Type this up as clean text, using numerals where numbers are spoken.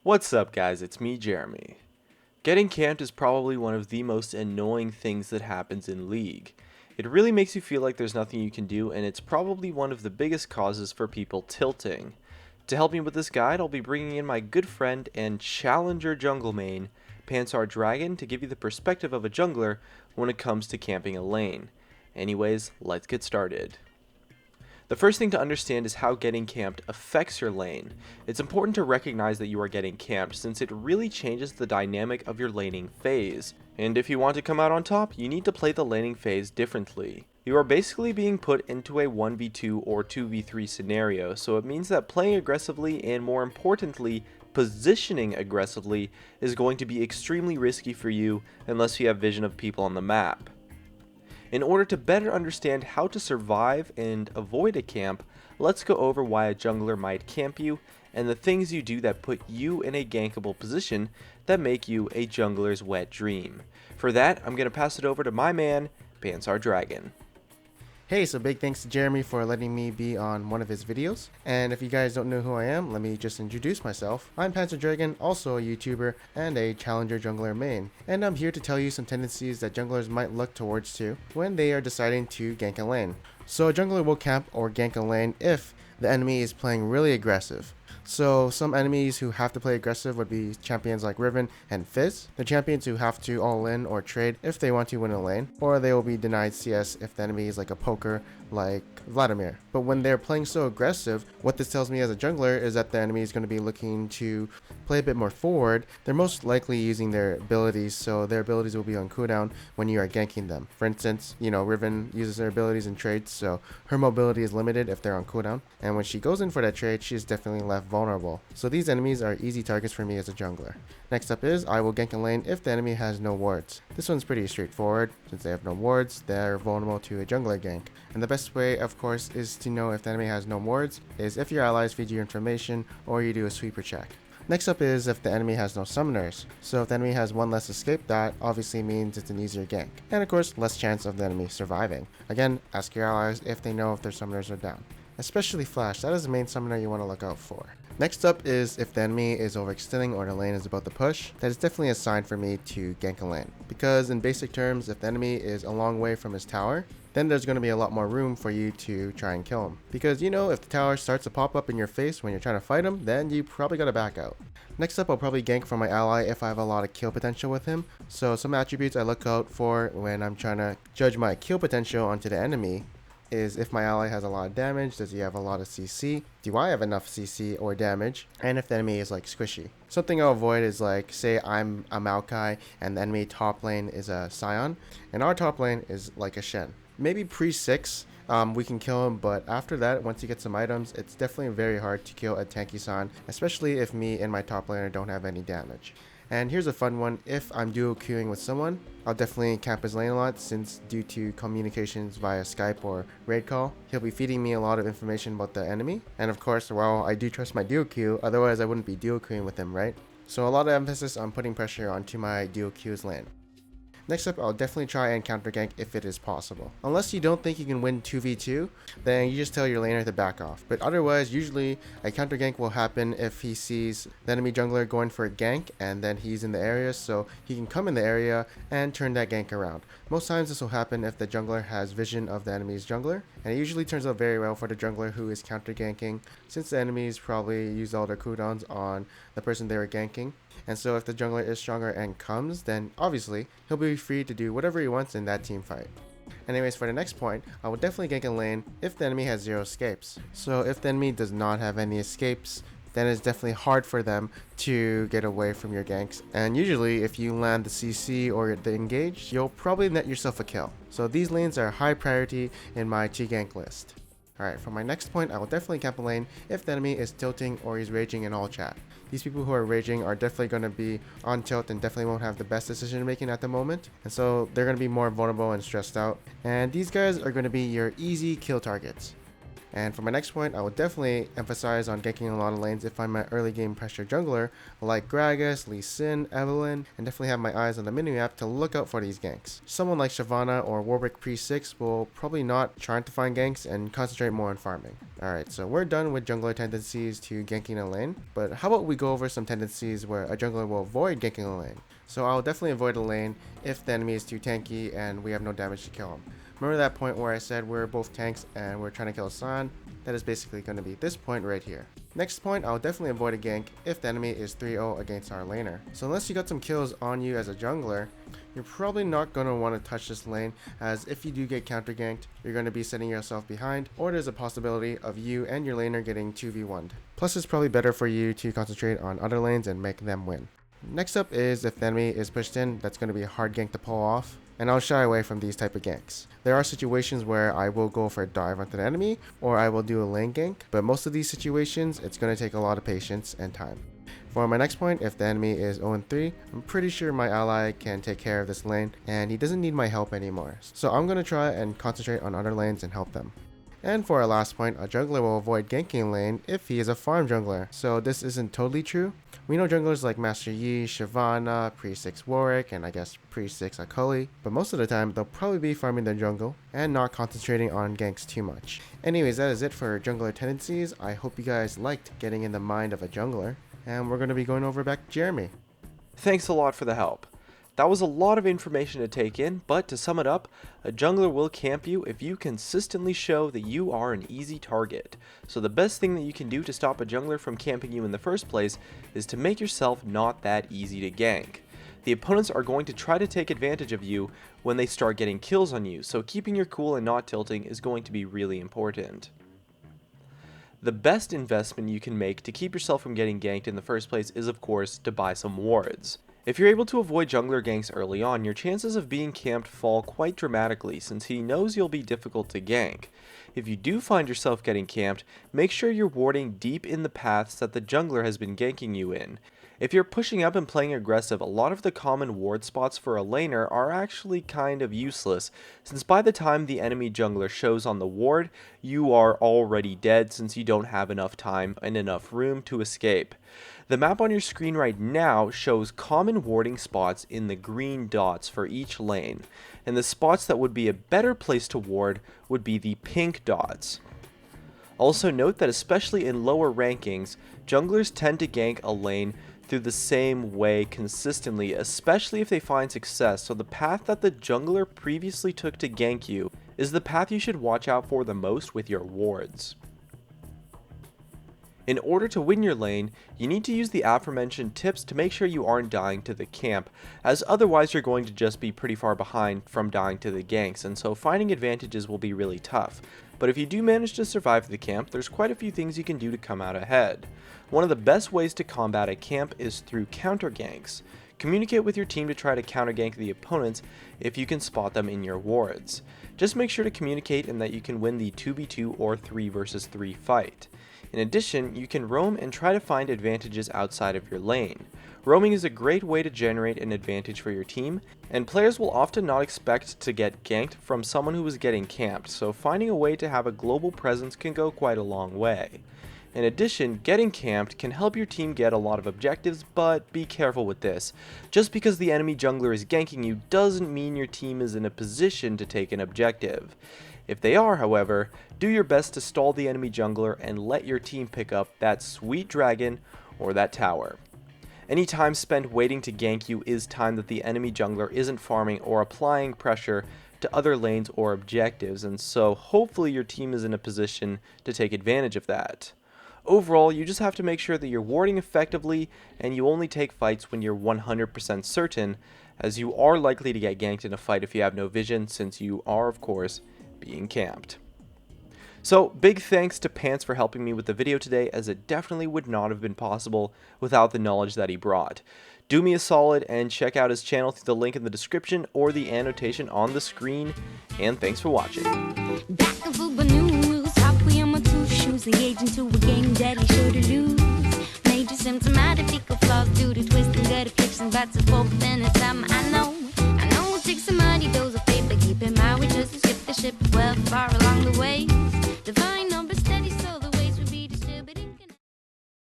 What's up, guys? It's me, Jeremy. Getting camped is probably one of the most annoying things that happens in League. It really makes you feel like there's nothing you can do, and it's probably one of the biggest causes for people tilting. To help me with this guide, I'll be bringing in my good friend and challenger jungle main, Pansar Dragon, to give you the perspective of a jungler when it comes to camping a lane. Anyways, let's get started. The first thing to understand is how getting camped affects your lane. It's important to recognize that you are getting camped since it really changes the dynamic of your laning phase. And if you want to come out on top, you need to play the laning phase differently. You are basically being put into a 1v2 or 2v3 scenario, so it means that playing aggressively and more importantly, positioning aggressively is going to be extremely risky for you unless you have vision of people on the map. In order to better understand how to survive and avoid a camp, let's go over why a jungler might camp you and the things you do that put you in a gankable position that make you a jungler's wet dream. For that, I'm going to pass it over to my man, Pansar Dragon. Hey, so big thanks to Jeremy for letting me be on one of his videos. And if you guys don't know who I am, let me just introduce myself. I'm Panzer Dragon, also a YouTuber and a challenger jungler main. And I'm here to tell you some tendencies that junglers might look towards to when they are deciding to gank a lane. So a jungler will camp or gank a lane if the enemy is playing really aggressive. So some enemies who have to play aggressive would be champions like Riven and Fizz. The champions who have to all in or trade if they want to win a lane, or they will be denied CS if the enemy is like a poker like Vladimir. But when they're playing so aggressive, what this tells me as a jungler is that the enemy is going to be looking to play a bit more forward. They're most likely using their abilities, so their abilities will be on cooldown when you are ganking them. For instance, Riven uses her abilities in trades, so her mobility is limited if they're on cooldown, and when she goes in for that trade, she is definitely left vulnerable. So these enemies are easy targets for me as a jungler. Next up is I will gank a lane if the enemy has no wards. This one's pretty straightforward. Since they have no wards, they're vulnerable to a jungler gank. And the best way, of course, is to know if the enemy has no wards is if your allies feed you information or you do a sweeper check. Next up is if the enemy has no summoners. So if the enemy has one less escape, that obviously means it's an easier gank. And of course, less chance of the enemy surviving. Again, ask your allies if they know if their summoners are down. Especially Flash, that is the main summoner you want to look out for. Next up is if the enemy is overextending or the lane is about to push, that is definitely a sign for me to gank a lane. Because in basic terms, if the enemy is a long way from his tower, then there's going to be a lot more room for you to try and kill him. Because if the tower starts to pop up in your face when you're trying to fight him, then you probably got to back out. Next up, I'll probably gank for my ally if I have a lot of kill potential with him. So some attributes I look out for when I'm trying to judge my kill potential onto the enemy is if my ally has a lot of damage, does he have a lot of CC, do I have enough CC or damage, and if the enemy is like squishy. Something I'll avoid is like, say I'm a Maokai and the enemy top lane is a Scion, and our top lane is like a Shen. Maybe pre-6, we can kill him, but after that, once you get some items, it's definitely very hard to kill a tanky Scion, especially if me and my top laner don't have any damage. And here's a fun one, if I'm duo queuing with someone, I'll definitely camp his lane a lot since due to communications via Skype or raid call, he'll be feeding me a lot of information about the enemy. And of course, well, I do trust my duo queue, otherwise I wouldn't be duo queuing with him, right? So a lot of emphasis on putting pressure onto my duo queue's lane. Next up, I'll definitely try and counter gank if it is possible. Unless you don't think you can win 2v2, then you just tell your laner to back off. But otherwise, usually a counter gank will happen if he sees the enemy jungler going for a gank and then he's in the area, so he can come in the area and turn that gank around. Most times this will happen if the jungler has vision of the enemy's jungler, and it usually turns out very well for the jungler who is counter ganking, since the enemies probably used all their cooldowns on the person they were ganking. And so if the jungler is stronger and comes, then obviously he'll be free to do whatever he wants in that team fight. Anyways, for the next point, I will definitely gank a lane if the enemy has 0 escapes. So if the enemy does not have any escapes, then it's definitely hard for them to get away from your ganks. And usually if you land the CC or the engage, you'll probably net yourself a kill. So these lanes are high priority in my gank list. Alright, for my next point, I will definitely camp a lane if the enemy is tilting or he's raging in all chat. These people who are raging are definitely going to be on tilt and definitely won't have the best decision making at the moment. And so they're going to be more vulnerable and stressed out. And these guys are going to be your easy kill targets. And for my next point, I will definitely emphasize on ganking a lot of lanes if I'm an early game pressure jungler like Gragas, Lee Sin, Evelynn, and definitely have my eyes on the minimap to look out for these ganks. Someone like Shyvana or Warwick Pre-6 will probably not try to find ganks and concentrate more on farming. Alright, so we're done with jungler tendencies to ganking a lane, but how about we go over some tendencies where a jungler will avoid ganking a lane? So I'll definitely avoid a lane if the enemy is too tanky and we have no damage to kill him. Remember that point where I said we're both tanks and we're trying to kill San? That is basically going to be this point right here. Next point, I'll definitely avoid a gank if the enemy is 3-0 against our laner. So unless you got some kills on you as a jungler, you're probably not going to want to touch this lane, as if you do get counter ganked, you're going to be setting yourself behind, or there's a possibility of you and your laner getting 2v1'd. Plus it's probably better for you to concentrate on other lanes and make them win. Next up is if the enemy is pushed in, that's going to be a hard gank to pull off, and I'll shy away from these type of ganks. There are situations where I will go for a dive onto the enemy, or I will do a lane gank, but most of these situations, it's going to take a lot of patience and time. For my next point, if the enemy is 0-3, I'm pretty sure my ally can take care of this lane, and he doesn't need my help anymore. So I'm going to try and concentrate on other lanes and help them. And for our last point, a jungler will avoid ganking lane if he is a farm jungler. So this isn't totally true. We know junglers like Master Yi, Shyvana, Pre-6 Warwick, and I guess Pre-6 Akali, but most of the time they'll probably be farming their jungle and not concentrating on ganks too much. Anyways, that is it for jungler tendencies. I hope you guys liked getting in the mind of a jungler, and we're going to be going over back to Jeremy. Thanks a lot for the help. That was a lot of information to take in, but to sum it up, a jungler will camp you if you consistently show that you are an easy target. So the best thing that you can do to stop a jungler from camping you in the first place is to make yourself not that easy to gank. The opponents are going to try to take advantage of you when they start getting kills on you, so keeping your cool and not tilting is going to be really important. The best investment you can make to keep yourself from getting ganked in the first place is, of course, to buy some wards. If you're able to avoid jungler ganks early on, your chances of being camped fall quite dramatically since he knows you'll be difficult to gank. If you do find yourself getting camped, make sure you're warding deep in the paths that the jungler has been ganking you in. If you're pushing up and playing aggressive, a lot of the common ward spots for a laner are actually kind of useless, since by the time the enemy jungler shows on the ward, you are already dead since you don't have enough time and enough room to escape. The map on your screen right now shows common warding spots in the green dots for each lane, and the spots that would be a better place to ward would be the pink dots. Also note that especially in lower rankings, junglers tend to gank a lane through the same way consistently, especially if they find success, so the path that the jungler previously took to gank you is the path you should watch out for the most with your wards. In order to win your lane, you need to use the aforementioned tips to make sure you aren't dying to the camp, as otherwise you're going to just be pretty far behind from dying to the ganks, and so finding advantages will be really tough. But if you do manage to survive the camp, there's quite a few things you can do to come out ahead. One of the best ways to combat a camp is through counter ganks. Communicate with your team to try to counter gank the opponents if you can spot them in your wards. Just make sure to communicate and that you can win the 2v2 or 3 versus 3 fight. In addition, you can roam and try to find advantages outside of your lane. Roaming is a great way to generate an advantage for your team, and players will often not expect to get ganked from someone who is getting camped, so finding a way to have a global presence can go quite a long way. In addition, getting camped can help your team get a lot of objectives, but be careful with this. Just because the enemy jungler is ganking you doesn't mean your team is in a position to take an objective. If they are, however, do your best to stall the enemy jungler and let your team pick up that sweet dragon or that tower. Any time spent waiting to gank you is time that the enemy jungler isn't farming or applying pressure to other lanes or objectives, and so hopefully your team is in a position to take advantage of that. Overall, you just have to make sure that you're warding effectively and you only take fights when you're 100% certain, as you are likely to get ganked in a fight if you have no vision, since you are, of course, being camped. So, big thanks to Pants for helping me with the video today, as it definitely would not have been possible without the knowledge that he brought. Do me a solid and check out his channel through the link in the description or the annotation on the screen, and thanks for watching. Engaging to a game that he sure to lose. Major symptomatic fecal flaws due to twisting gutter clicks and bats and forth and it's time I know it takes a mighty dose of faith, but keep in mind we just skip the ship well far along the way.